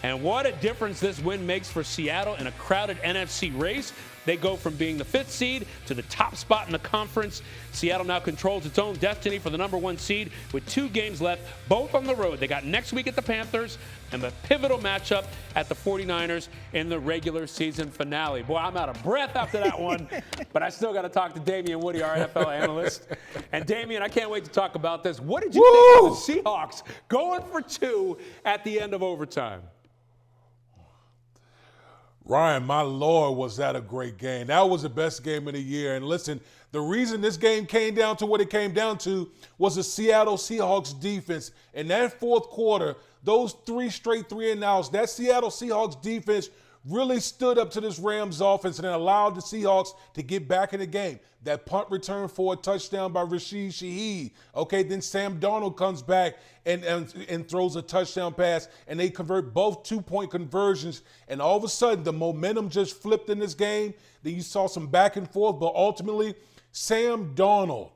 And what a difference this win makes for Seattle in a crowded NFC race. They go from being the 5th seed to the top spot in the conference. Seattle now controls its own destiny for the #1 seed with 2 games left, both on the road. They got next week at the Panthers and the pivotal matchup at the 49ers in the regular season finale. Boy, I'm out of breath after that one, but I still got to talk to Damien Woody, our NFL analyst. And Damien, I can't wait to talk about this. What did you think of the Seahawks going for 2 at the end of overtime? Ryan, my Lord, was that a great game. That was the best game of the year. And listen, the reason this game came down to what it came down to was the Seattle Seahawks defense. In that fourth quarter, those 3 straight 3-and-outs, that Seattle Seahawks defense really stood up to this Rams offense and allowed the Seahawks to get back in the game. That punt return for a touchdown by Rashid Shaheed. Okay, then Sam Darnold comes back and throws a touchdown pass, and they convert both 2-point conversions. And all of a sudden, the momentum just flipped in this game. Then you saw some back and forth, but ultimately, Sam Darnold,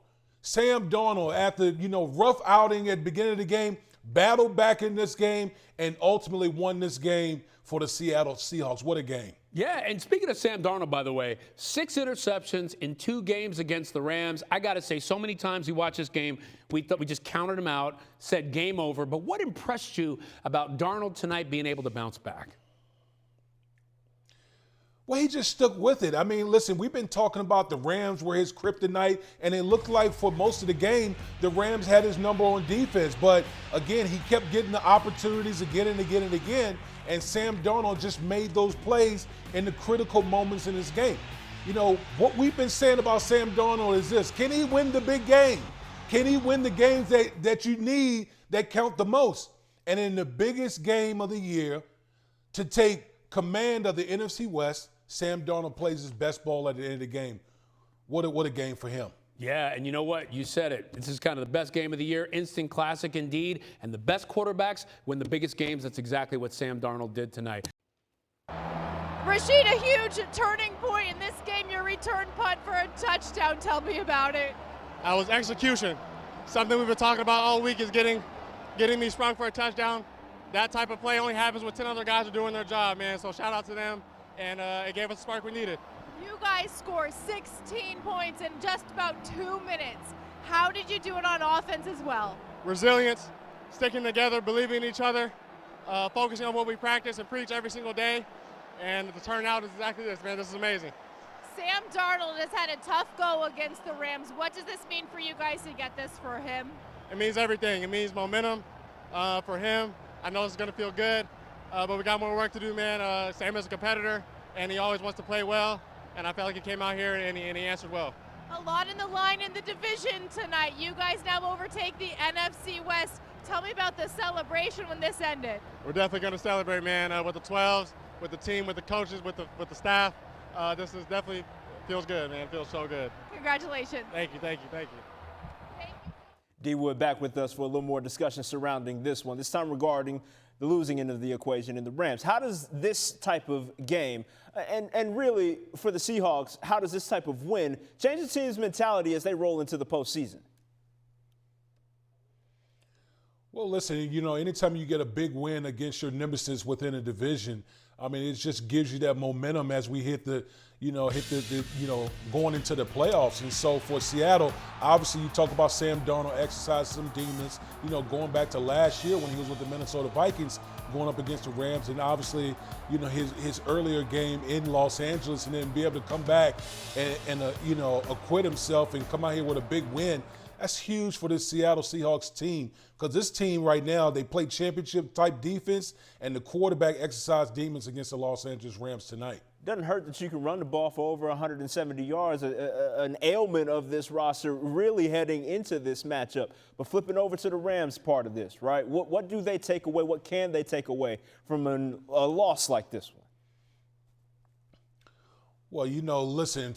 after, rough outing at the beginning of the game, battled back in this game and ultimately won this game for the Seattle Seahawks. What a game. Yeah, and speaking of Sam Darnold, by the way, 6 interceptions in 2 games against the Rams. I got to say, so many times we watched this game, we thought we just counted him out, said game over. But what impressed you about Darnold tonight being able to bounce back? Well, he just stuck with it. I mean, listen, we've been talking about the Rams were his kryptonite, and it looked like for most of the game, the Rams had his number on defense. But, again, he kept getting the opportunities again and again and again, and Sam Darnold just made those plays in the critical moments in this game. What we've been saying about Sam Darnold is this. Can he win the big game? Can he win the games that you need that count the most? And in the biggest game of the year, to take command of the NFC West, Sam Darnold plays his best ball at the end of the game. What a game for him. Yeah, and you know what? You said it. This is kind of the best game of the year. Instant classic indeed. And the best quarterbacks win the biggest games. That's exactly what Sam Darnold did tonight. Rashid, a huge turning point in this game. Your return punt for a touchdown. Tell me about it. That was execution. Something we've been talking about all week is getting me sprung for a touchdown. That type of play only happens when 10 other guys are doing their job, man. So shout out to them. And it gave us the spark we needed. You guys score 16 points in just about 2 minutes. How did you do it on offense as well? Resilience, sticking together, believing in each other, focusing on what we practice and preach every single day. And the turnout is exactly this, man. This is amazing. Sam Darnold has had a tough go against the Rams. What does this mean for you guys to get this for him? It means everything. It means momentum for him. I know it's going to feel good. But we got more work to do, man. Sam is a competitor, and he always wants to play well. And I felt like he came out here and he answered well. A lot in the line in the division tonight. You guys now overtake the NFC West. Tell me about the celebration when this ended. We're definitely going to celebrate, man, with the 12s, with the team, with the coaches, with the staff. This is definitely feels good, man. It feels so good. Congratulations. Thank you. D. Wood back with us for a little more discussion surrounding this one, this time regarding the losing end of the equation in the Rams. How does this type of game, and really for the Seahawks, how does this type of win change the team's mentality as they roll into the postseason? Well, listen, anytime you get a big win against your nemesis within a division, I mean, it just gives you that momentum as we hit the going into the playoffs. And so for Seattle, obviously you talk about Sam Darnold exercising some demons, going back to last year when he was with the Minnesota Vikings, going up against the Rams, and obviously, his earlier game in Los Angeles, and then be able to come back and acquit himself and come out here with a big win. That's huge for this Seattle Seahawks team, because this team right now, they play championship-type defense, and the quarterback exercised demons against the Los Angeles Rams tonight. Doesn't hurt that you can run the ball for over 170 yards, an ailment of this roster really heading into this matchup. But flipping over to the Rams part of this, right? What do they take away? What can they take away from a loss like this one? Well, listen,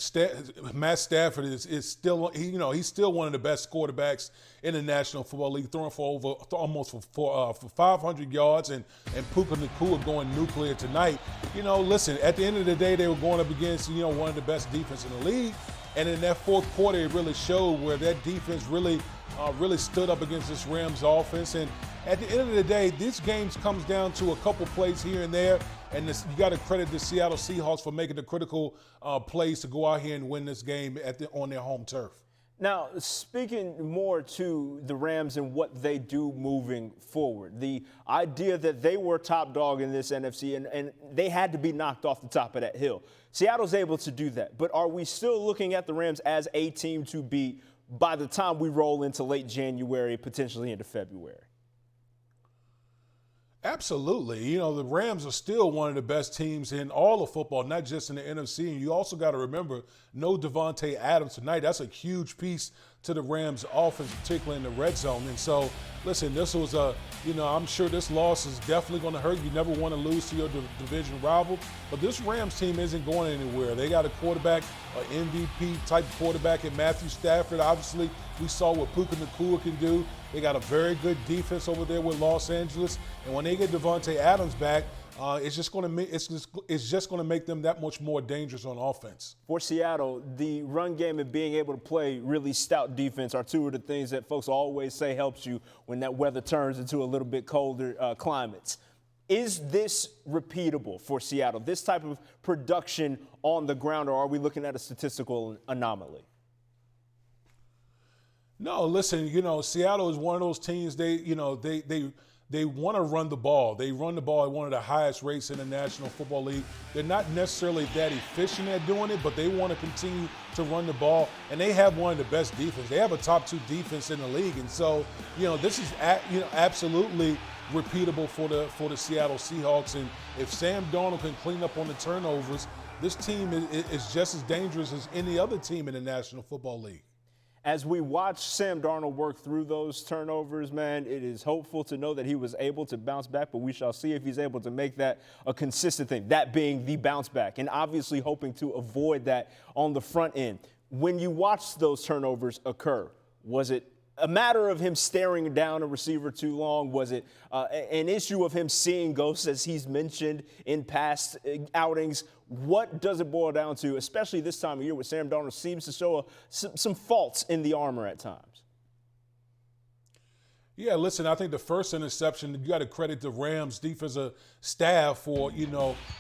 Matt Stafford is still, he's still one of the best quarterbacks in the National Football League, throwing for almost 500 yards, and Puka Nacua going nuclear tonight. Listen, at the end of the day, they were going up against, one of the best defense in the league. And in that fourth quarter, it really showed where that defense really really stood up against this Rams offense. And at the end of the day, this game comes down to a couple plays here and there. And you got to credit the Seattle Seahawks for making the critical plays to go out here and win this game on their home turf. Now, speaking more to the Rams and what they do moving forward, the idea that they were top dog in this NFC and they had to be knocked off the top of that hill. Seattle's able to do that. But are we still looking at the Rams as a team to beat by the time we roll into late January, potentially into February? Absolutely. You know, the Rams are still one of the best teams in all of football, not just in the NFC. And you also got to remember, no Davante Adams tonight. That's a huge piece to the Rams offense, particularly in the red zone. And so, listen, this was I'm sure this loss is definitely going to hurt. You never want to lose to your division rival. But this Rams team isn't going anywhere. They got a quarterback, an MVP-type quarterback in Matthew Stafford. Obviously, we saw what Puka Nacua can do. They got a very good defense over there with Los Angeles. And when they get Davante Adams back, it's just going to make them that much more dangerous on offense. For Seattle, the run game and being able to play really stout defense are two of the things that folks always say helps you when that weather turns into a little bit colder climates. Is this repeatable for Seattle, this type of production on the ground, or are we looking at a statistical anomaly? No, listen, Seattle is one of those teams, they want to run the ball. They run the ball at one of the highest rates in the National Football League. They're not necessarily that efficient at doing it, but they want to continue to run the ball, and they have one of the best defense. They have a top 2 defense in the league, and so, this is absolutely repeatable for the Seattle Seahawks. And if Sam Darnold can clean up on the turnovers, this team is just as dangerous as any other team in the National Football League. As we watch Sam Darnold work through those turnovers, man, it is hopeful to know that he was able to bounce back, but we shall see if he's able to make that a consistent thing, that being the bounce back, and obviously hoping to avoid that on the front end. When you watch those turnovers occur, was it a matter of him staring down a receiver too long? Was it an issue of him seeing ghosts, as he's mentioned in past outings? What does it boil down to, especially this time of year where Sam Darnold seems to show some faults in the armor at times? Yeah, listen, I think the first interception, you got to credit the Rams defensive staff for,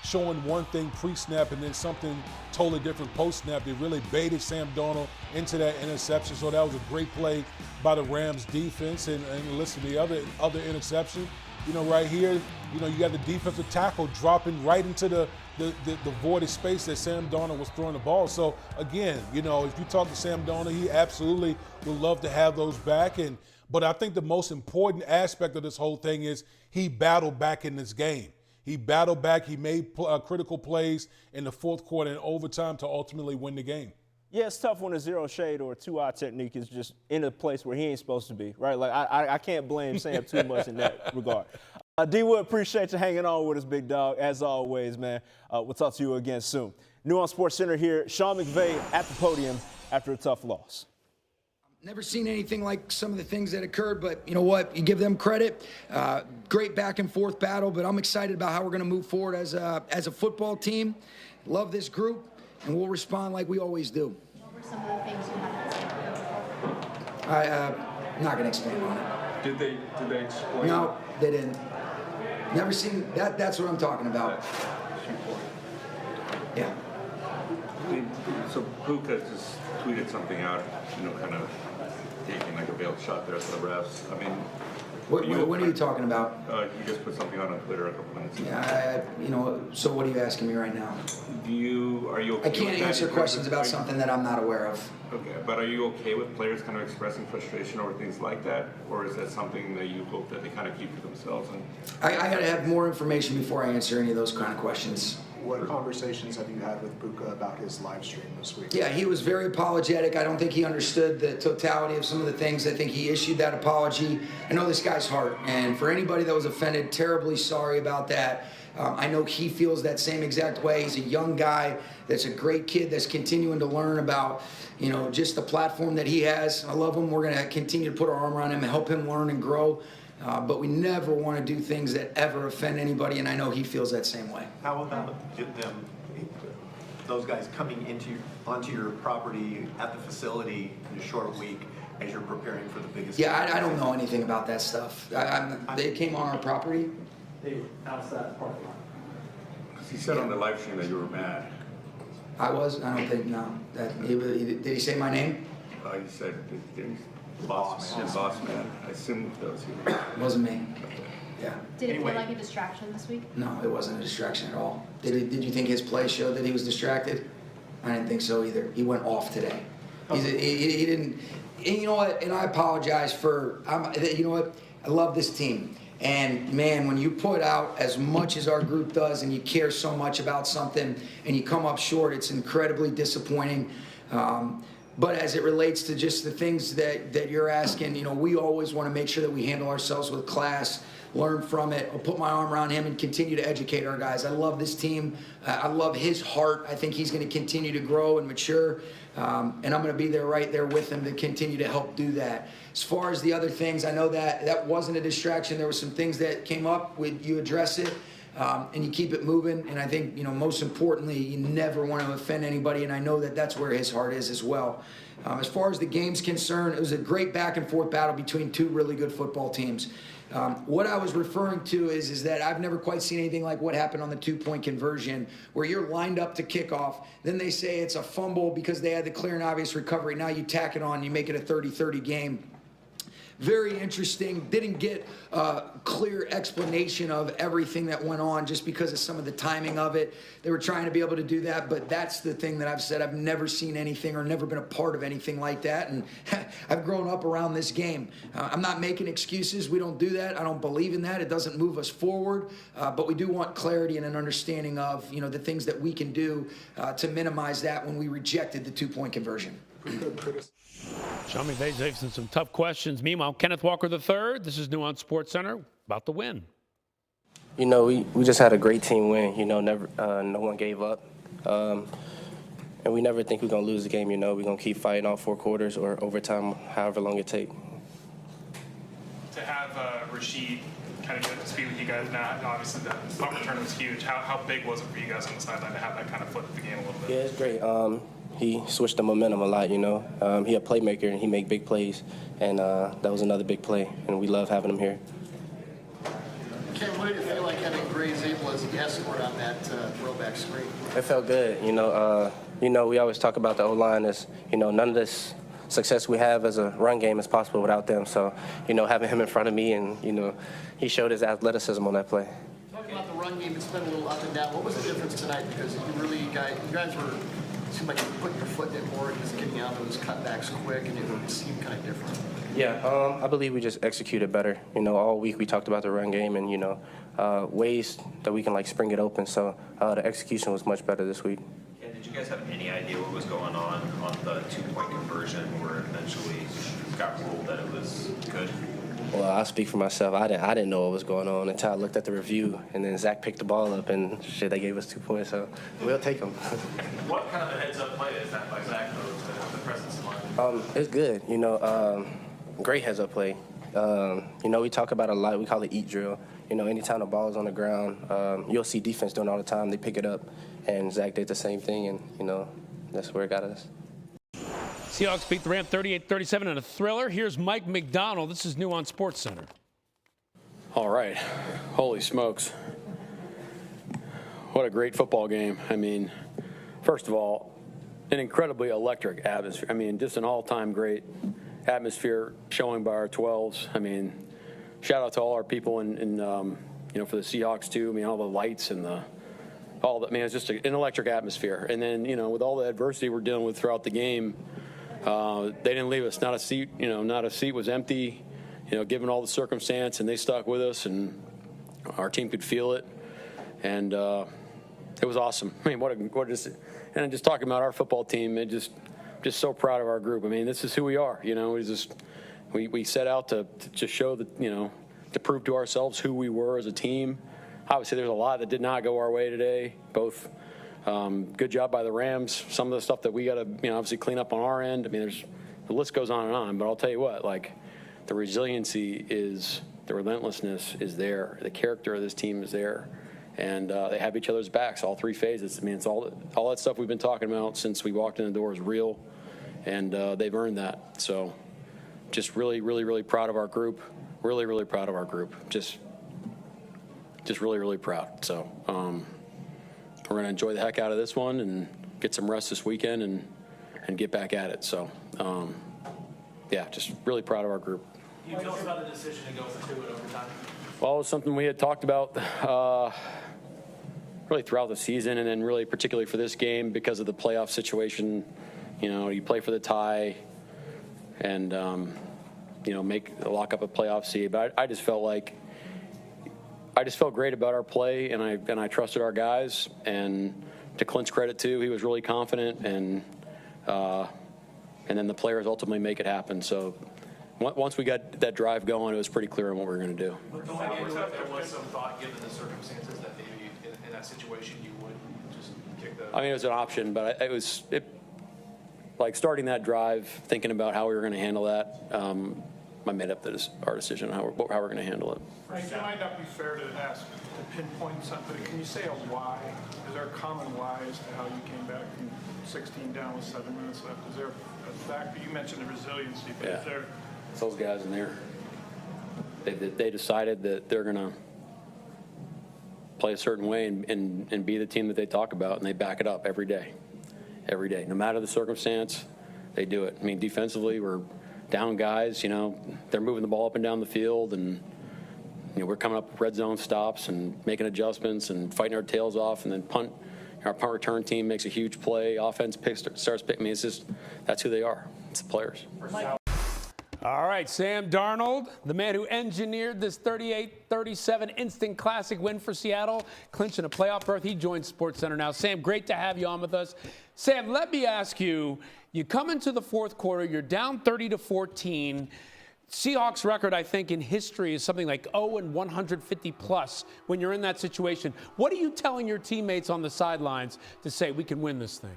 showing one thing pre-snap and then something totally different post-snap. They really baited Sam Darnold into that interception, so that was a great play by the Rams defense. And listen, the other interception, right here, you got the defensive tackle dropping right into the voided space that Sam Darnold was throwing the ball. So, again, if you talk to Sam Darnold, he absolutely would love to have those back. But I think the most important aspect of this whole thing is he battled back in this game. He battled back. He made critical plays in the fourth quarter and overtime to ultimately win the game. Yeah, it's tough when a zero shade or a 2-eye technique is just in a place where he ain't supposed to be, right? Like, I can't blame Sam too much in that regard. D-Wood, appreciate you hanging on with us, big dog. As always, man, we'll talk to you again soon. New on SportsCenter here, Sean McVay at the podium after a tough loss. Never seen anything like some of the things that occurred, but you know what? You give them credit. Great back and forth battle, but I'm excited about how we're going to move forward as a football team. Love this group, and we'll respond like we always do. What were some of the things you had to say? I'm not going to explain on it. Did they explain? No, they didn't. Never seen that. That's what I'm talking about. Yeah. So Puka just tweeted something out, kind of taking like a veiled shot there at the refs. I mean, what are you talking about? You just put something on Twitter a couple minutes ago. Yeah, so what are you asking me right now? Are you okay? I can't answer questions about something that I'm not aware of. Okay, but are you okay with players kind of expressing frustration over things like that? Or is that something that you hope that they kind of keep to themselves? And I got to have more information before I answer any of those kind of questions. What conversations have you had with Puka about his live stream this week? Yeah, he was very apologetic. I don't think he understood the totality of some of the things. I think he issued that apology. I know this guy's heart, and for anybody that was offended, terribly sorry about that. I know he feels that same exact way. He's a young guy that's a great kid that's continuing to learn about, just the platform that he has. I love him. We're going to continue to put our arm around him and help him learn and grow. But we never want to do things that ever offend anybody, and I know he feels that same way. How about those guys coming onto your property at the facility in a short week? as you're preparing for the biggest Yeah, I don't know anything about that stuff. They came on our property. They were outside parking lot. He said on the live stream that you were mad. I was. I don't think no. Did he say my name? He said, boss man. I assume that was you. It wasn't me. Yeah. Did it feel like a distraction this week? No, it wasn't a distraction at all. Did you think his play showed that he was distracted? I didn't think so either. He went off today. He didn't. And you know what? And I apologize for. You know what? I love this team. And man, when you put out as much as our group does, and you care so much about something, and you come up short, it's incredibly disappointing. But as it relates to just the things that you're asking, you know, we always want to make sure that we handle ourselves with class, learn from it. I'll put my arm around him and continue to educate our guys. I love this team. I love his heart. I think he's going to continue to grow and mature. And I'm going to be there right there with him to continue to help do that. As far as the other things, I know that wasn't a distraction. There were some things that came up. You address it. And you keep it moving. And I think, you know, most importantly, you never want to offend anybody. And I know that that's where his heart is as well. As far as the game's concerned, it was a great back and forth battle between two really good football teams. What I was referring to is that I've never quite seen anything like what happened on the 2-point conversion, where you're lined up to kickoff. Then they say it's a fumble because they had the clear and obvious recovery. Now you tack it on, you make it a 30-30 game. Very interesting. Didn't get a clear explanation of everything that went on just because of some of the timing of it. They were trying to be able to do that, but that's the thing that I've said. I've never seen anything or never been a part of anything like that, and I've grown up around this game. I'm not making excuses. We don't do that. I don't believe in that. It doesn't move us forward, but we do want clarity and an understanding of, you know, the things that we can do to minimize that when we rejected the 2-point conversion. Sean McVay's asking some tough questions. Meanwhile, Kenneth Walker III, this is new on SportsCenter, about the win. You know, we just had a great team win. You know, never no one gave up. And we never think we're going to lose the game. You know, we're going to keep fighting all 4 quarters or overtime, however long it takes. To have Rashid kind of get up to speed with you guys now, obviously the punt return was huge. How big was it for you guys on the sideline to have that kind of flip the game a little bit? Yeah, it's great. He switched the momentum a lot, you know. He a playmaker, and he make big plays, and that was another big play, and we love having him here. Ken, what did it feel like having Gray's able as a escort on that throwback screen? It felt good, you know. We always talk about the O-line as, you know, none of this success we have as a run game is possible without them. So, you know, having him in front of me, and, you know, he showed his athleticism on that play. Talking about the run game, it's been a little up and down. What was the difference tonight? Because you guys were, seemed like you were putting your foot in it more and just getting out those cutbacks quick, and it seemed kind of different. Yeah, I believe we just executed better. You know, all week we talked about the run game and, you know, ways that we can, like, spring it open. So the execution was much better this week. Yeah, did you guys have any idea what was going on the 2-point conversion where eventually it got ruled that it was good? Well, I'll speak for myself. I didn't know what was going on until I looked at the review, and then Zach picked the ball up, and shit, they gave us 2 points, so we'll take them. What kind of a heads-up play is that by Zach, the presence line? It's good. You know, great heads-up play. You know, we talk about it a lot. We call it eat drill. You know, anytime the ball is on the ground, you'll see defense doing it all the time. They pick it up, and Zach did the same thing, and, you know, that's where it got us. Seahawks beat the Rams 38-37 in a thriller. Here's Mike McDonald. This is new on SportsCenter. All right. Holy smokes. What a great football game. I mean, first of all, an incredibly electric atmosphere. I mean, just an all-time great atmosphere showing by our 12s. I mean, shout out to all our people in you know, for the Seahawks too. I mean, all the lights and all that. I mean, it's just an electric atmosphere. And then, you know, with all the adversity we're dealing with throughout the game, they didn't leave us. Not a seat was empty, you know, given all the circumstance, and they stuck with us, and our team could feel it, and it was awesome. I mean, and just talking about our football team, just so proud of our group. I mean, this is who we are, you know. We set out to just show that, you know, to prove to ourselves who we were as a team. Obviously, there's a lot that did not go our way today, both. Good job by the Rams. Some of the stuff that we got to, you know, obviously clean up on our end. I mean, the list goes on and on. But I'll tell you what, like, the resiliency is, the relentlessness is there. The character of this team is there, and they have each other's backs, all 3 phases. I mean, it's all that stuff we've been talking about since we walked in the door is real, and they've earned that. So just really, really, really proud of our group. Really, really proud of our group. Just really, really proud. So we're going to enjoy the heck out of this one and get some rest this weekend and get back at it. So, yeah, just really proud of our group. Can you tell us about the decision to go for 2 in overtime? Well, it was something we had talked about really throughout the season, and then really particularly for this game because of the playoff situation. You know, you play for the tie and, you know, lock up a playoff seed. But I just felt great about our play, and I trusted our guys. And to Clint's credit too, he was really confident, and then the players ultimately make it happen. So once we got that drive going, it was pretty clear on what we were going to do. But going into it, there was some thought, given the circumstances, that maybe in that situation you would just kick the. I mean, it was an option, but like starting that drive, thinking about how we were going to handle that. I made up our decision how we're going to handle it. Frank, it might not be fair to ask to pinpoint something, but can you say a why? Is there a common why as to how you came back from 16 down with 7 minutes left? Is there a factor? You mentioned the resiliency, but Yeah. is there? It's those guys in there. They decided that they're going to play a certain way and be the team that they talk about, and they back it up every day. Every day. No matter the circumstance, they do it. I mean, defensively, we're down guys, you know, they're moving the ball up and down the field, and you know, we're coming up with red zone stops and making adjustments and fighting our tails off, and then our punt return team makes a huge play. Offense starts picking. I mean, it's just, that's who they are. It's the players. All right, Sam Darnold, the man who engineered this 38-37 instant classic win for Seattle, clinching a playoff berth. He joins SportsCenter now. Sam, great to have you on with us. Sam, let me ask you, you come into the fourth quarter, you're down 30-14. Seahawks record, I think, in history is something like 0-150 plus when you're in that situation. What are you telling your teammates on the sidelines to say we can win this thing?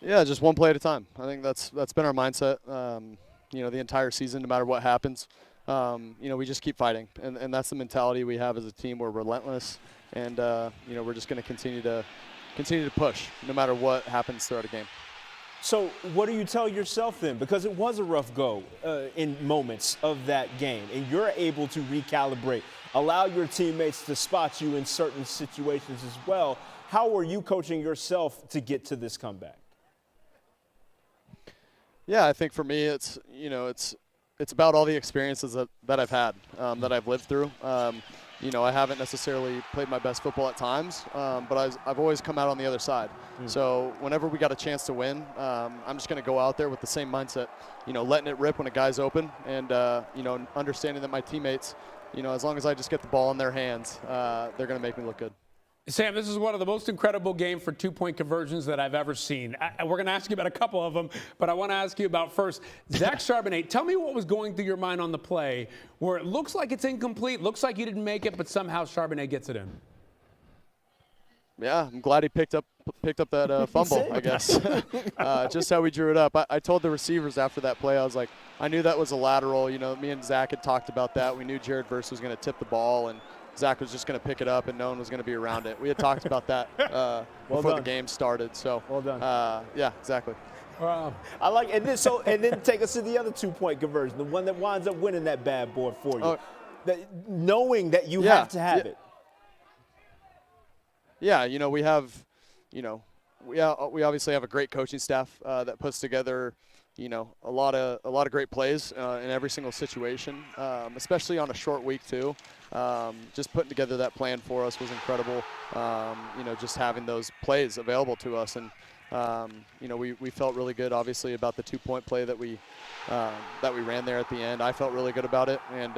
Yeah, just one play at a time. I think that's been our mindset, you know, the entire season, no matter what happens. You know, we just keep fighting, and that's the mentality we have as a team. We're relentless, and you know, we're just going to continue to push no matter what happens throughout a game. So what do you tell yourself then? Because it was a rough go in moments of that game, and you're able to recalibrate, allow your teammates to spot you in certain situations as well. How are you coaching yourself to get to this comeback? Yeah, I think for me, it's about all the experiences that I've had, that I've lived through. You know, I haven't necessarily played my best football at times, but I've always come out on the other side. So whenever we got a chance to win, I'm just going to go out there with the same mindset, you know, letting it rip when a guy's open, and you know, understanding that my teammates, you know, as long as I just get the ball in their hands, they're going to make me look good. Sam, this is one of the most incredible games for two-point conversions that I've ever seen. We're going to ask you about a couple of them, but I want to ask you about first, Zach Charbonnet. Tell me what was going through your mind on the play where it looks like it's incomplete, looks like you didn't make it, but somehow Charbonnet gets it in. Yeah, I'm glad he picked up that fumble, I guess. Just how we drew it up. I told the receivers after that play, I was like, I knew that was a lateral. You know, me and Zach had talked about that. We knew Jared Verse was going to tip the ball, and Zach was just going to pick it up, and no one was going to be around it. We had talked about that before the game started. So, well done. Yeah, exactly. I like, and then take us to the other 2-point conversion, the one that winds up winning that bad boy for you. Knowing that you have to have it. Yeah, you know, we obviously have a great coaching staff that puts together, you know, a lot of great plays in every single situation, especially on a short week too. Just putting together that plan for us was incredible. You know, just having those plays available to us, and you know, we felt really good, obviously, about the 2-point play that we ran there at the end. I felt really good about it, and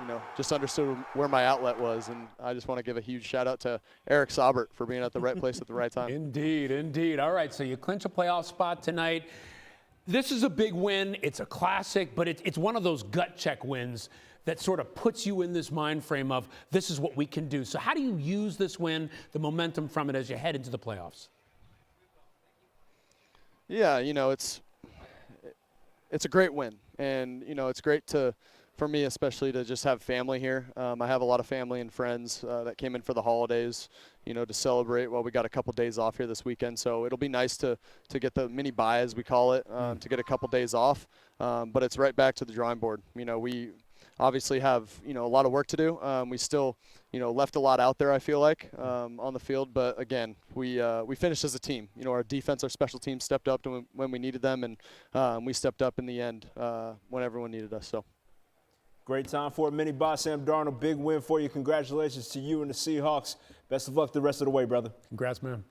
you know, just understood where my outlet was, and I just want to give a huge shout out to Eric Saubert for being at the right place at the right time. Indeed, indeed. All right, so you clinch a playoff spot tonight. This is a big win. It's a classic, but it's one of those gut check wins that sort of puts you in this mind frame of this is what we can do. So how do you use this win, the momentum from it, as you head into the playoffs? Yeah, you know, it's a great win, and you know, it's great to for me especially to just have family here. I have a lot of family and friends that came in for the holidays, to celebrate while we got a couple days off here this weekend. So it'll be nice to get the mini bye, as we call it, to get a couple days off. But it's right back to the drawing board. We obviously have, a lot of work to do. We still, left a lot out there, I feel like, on the field. But again, we finished as a team. Our defense, our special teams stepped up when we needed them, and we stepped up in the end when everyone needed us. So. Great time for a mini bye, Sam Darnold. Big win for you. Congratulations to you and the Seahawks. Best of luck the rest of the way, brother. Congrats, man.